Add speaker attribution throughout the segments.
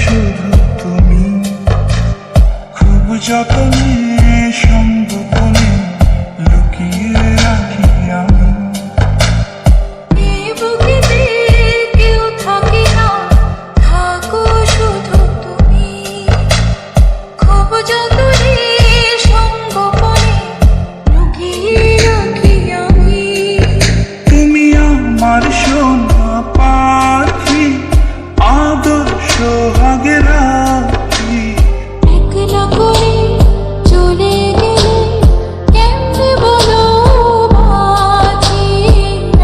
Speaker 1: শুধু তুমি, খুব যতনে সংগোপনে লুকিয়ে রাখি আমি।
Speaker 2: কেউ থাকে না, থাকো শুধু তুমি, খুব যতনে সংগোপনে লুকিয়ে রাখি আমি।
Speaker 1: তুমি আমার সোনা পাখি, আদর সোহাগে রাখি।
Speaker 2: একলা করে চলে গেলে কেমনে বলো বাঁচি,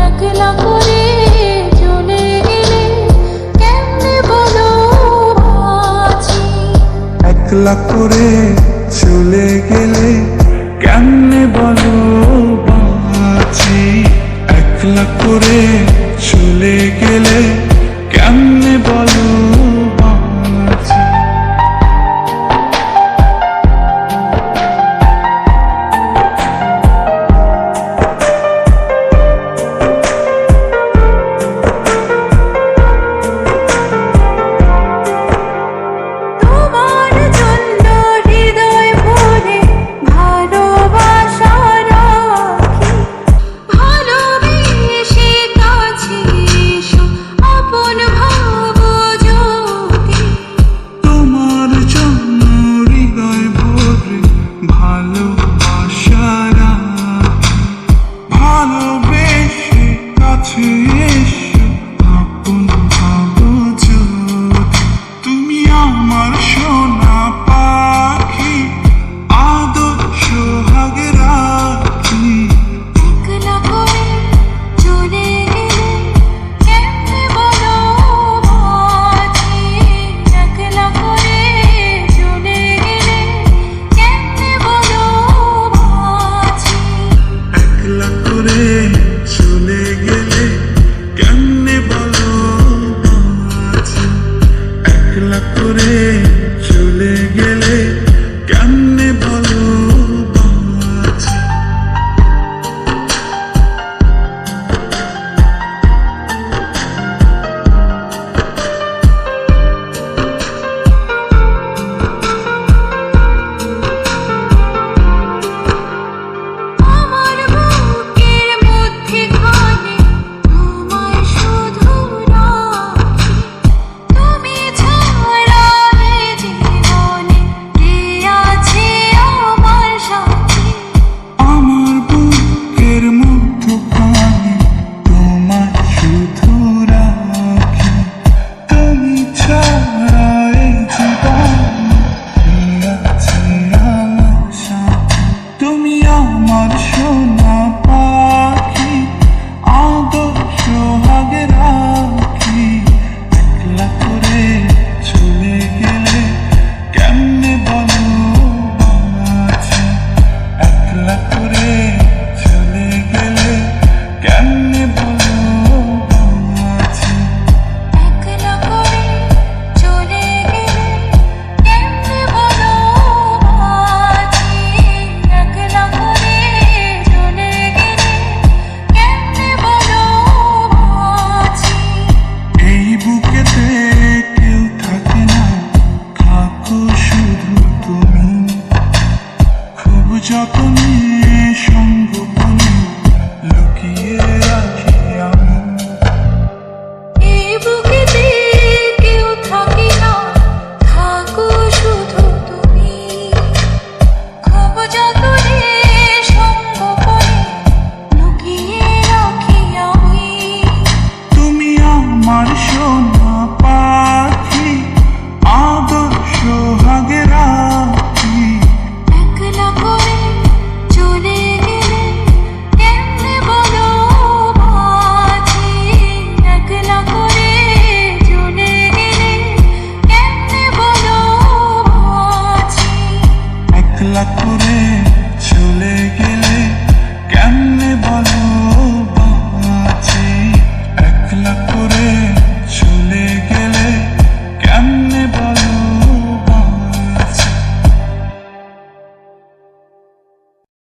Speaker 2: একলা করে চলে গেলে কেমনে বলো বাঁচি।
Speaker 1: একলা করে চলে গেলে কেমনে বলো বাঁচি, একলা করে চলে গেলে কেমনে বলো বাঁচি।
Speaker 2: তোমার জন্য হৃদয় ভরে ভালোবাসা রাখি, ভালোবেসে কাছে এসো আপন ভাবো যদি।
Speaker 1: তোমার জন্য হৃদয় ভরে ভালোবাসা রাখি, ভালোবেসে কাছে এসো আপন ভাবো যদি। তুমি আমার সোনা পাখি, আদর সোহাগে রাখি।
Speaker 2: একলা করে চলে গেলে কেমনে বলো বাঁচি, একলা করে চলে গেলে কেমনে বলো বাঁচি।
Speaker 1: একলা করে চলে গেলে কেমনে বলো বাঁচি, একলা করে চলে গেলে কেমনে বলো বাঁচি।
Speaker 2: আমার বুকের মধ্যে খানে তোমায় শুধু রাখি, তুমি ছাড়া এ জীবনে কে আছে আমার সাথী।
Speaker 1: আমার বুকের মধ্যখানে তোমার শুধু রাখি, তুমি ছাড়া এই জীবনে কে আছে আমার সাথী। তুমি আমার সোনা পাখি, আদর সোহাগে রাখি। একলা করে চলে গেলে কেমনে বলো বাঁচি, একলা করে চলে গেলে কেমনে বলো বাঁচি।
Speaker 2: একলা করে চলে গেলে কেমনে বলো বাঁচি, একলা করে চলে গেলে কেমনে বলো বাঁচি।
Speaker 1: এই বুকেতে কেউ থাকে না, থাকো শুধু তুমি, খুব যতনে সংগোপনে লুকিয়ে রাখি আমি।
Speaker 2: এই বুকেতে কেউ থাকে না, থাকো শুধু তুমি, খুব যতনে সংগোপনে লুকিয়ে রাখি আমি।
Speaker 1: তুমি আমার সোনা পাখি, আদর সোহাগে রাখি।
Speaker 2: একলা করে চলে গেলে কেমনে বলো বাঁচি, একলা করে চলে গেলে কেমনে বলো বাঁচি।
Speaker 1: একলা করে চলে গেলে কেমনে বলো